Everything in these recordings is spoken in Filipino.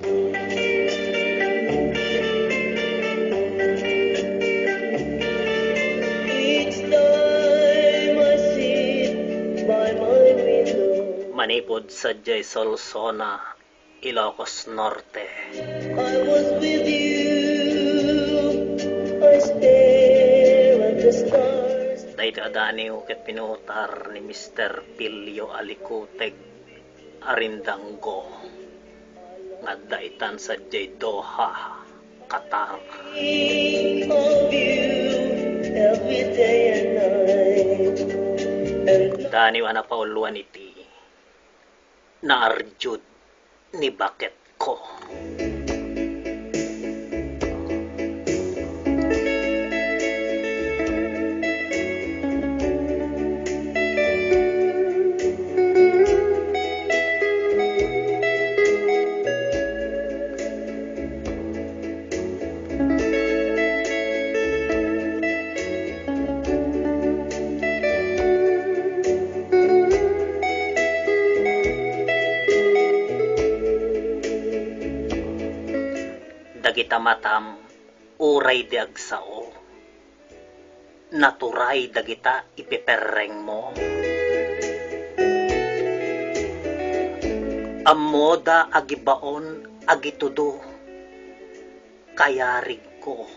Each time I sit by my window, Manipod sa Jay Solsona, Ilocos Norte. I was with you. I stare at the stars. Dahil adaniw ket pinutar ni Mr. Pilyo Alicuteg Arindanggo. Nga daitan sa Jay Doha, Qatar. Think of you every day and night. And Daniw ana pauluan iti na arjud ni baket ko. Dagita matam uray di agsao, naturay dagita ipiperreng mo. Amoda agibaon agitudo, kayarig ko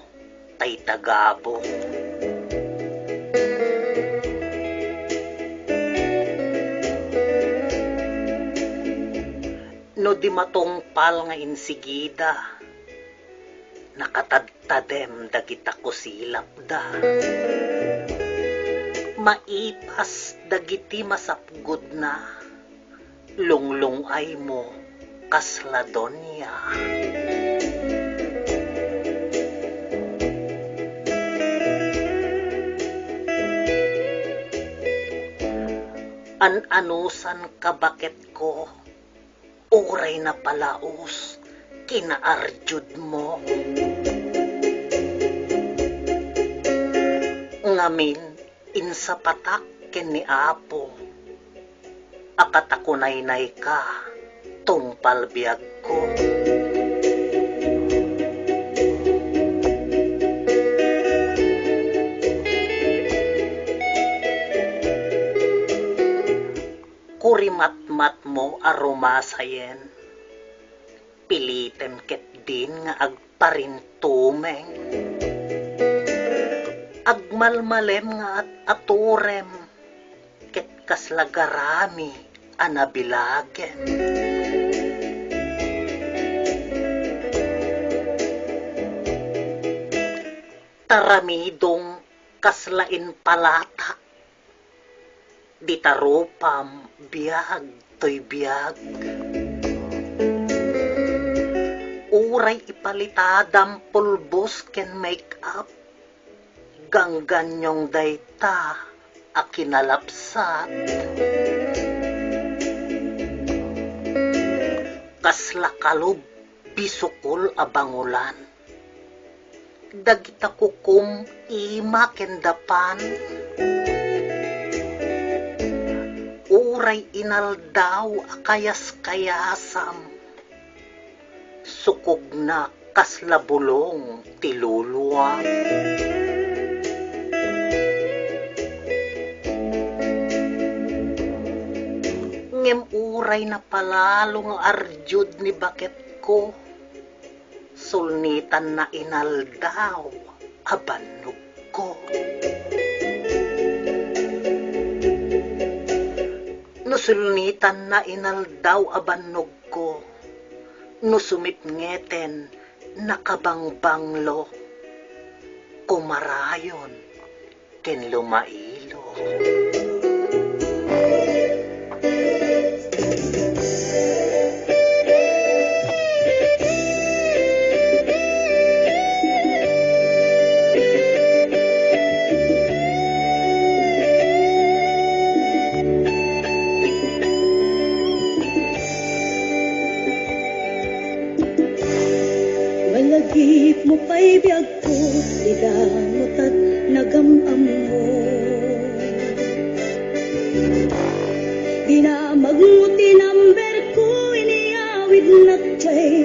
tay tagabo. No di matungpal nga insigida, nakatadtadem dagita ko silap da. Maipas dagiti masapgod na, lunglung ay mo kasladonya. An-anusan kabaket ko, uray na palaos, kinaarjud mo. Ngamin insa patak ken ni Apo, akatakunaynay ka tungpal biag ko. Kurimat-mat mo arumasayen, pilitem ket din nga agparintumeng. Agmalmalem nga at aturem, ket kaslagarami anabilagen. Taramidong kaslain palatak, ditarupam biag toy biag. Uray ipalitadam pulbos ken make up, gangganyong dayta akinalapsat. Kaslakalob bisukol abangulan, dagita kukum ima kendapan. Uray inaldaw akayas-kayasam, sukog na kaslabulong tiluluwang. Ngem uray na palalong arjud ni baket ko, sulnitan na inaldaw abanog ko. Nusulnitan na inaldaw abanog ko, nusumipngeten nakabangbanglo, kumarayon ken lumailo. Malagip mo pa'y biyag ko, idamot at nagamam mo. Dinamag mo tinamber ko, iniawid na tiya'y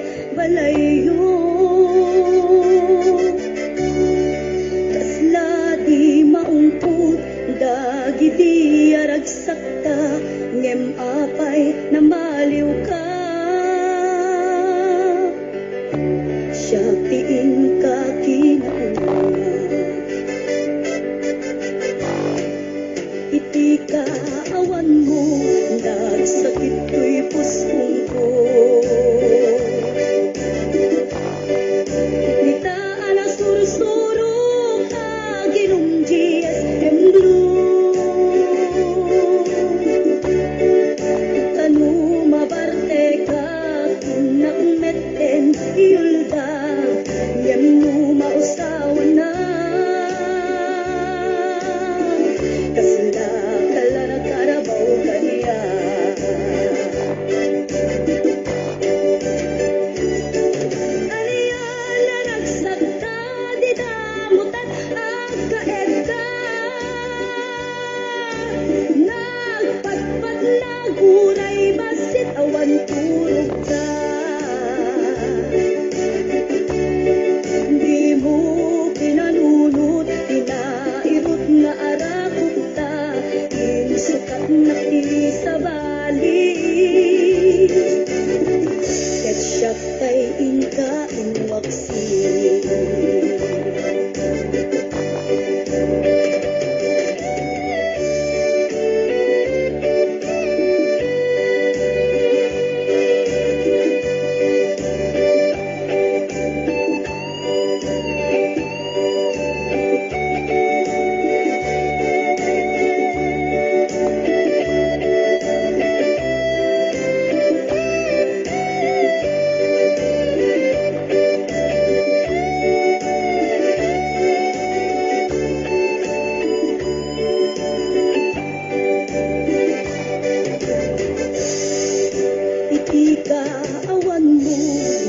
Ika awan mo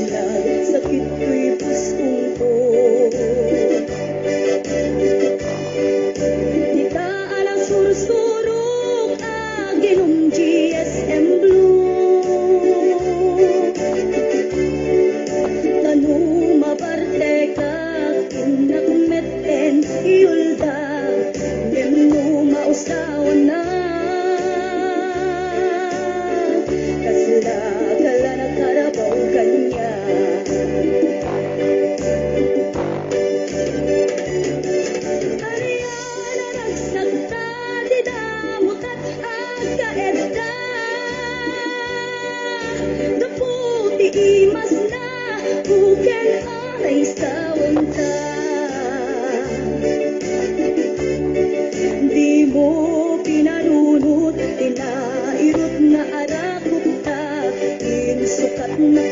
lang, sakit ko'y pusong ko. Di ka alam sursurong aginong GSM Blue. Tanu maparte ka kinakmeten iulda, Nemno mausawan na. Kasla kala na karabaw kanya. Ariana nagsagta, di damot at agkaedda. Daputi imas na, buken anay sa wanta. Di mo pinanunot, tinairot na arakot ta, insukat na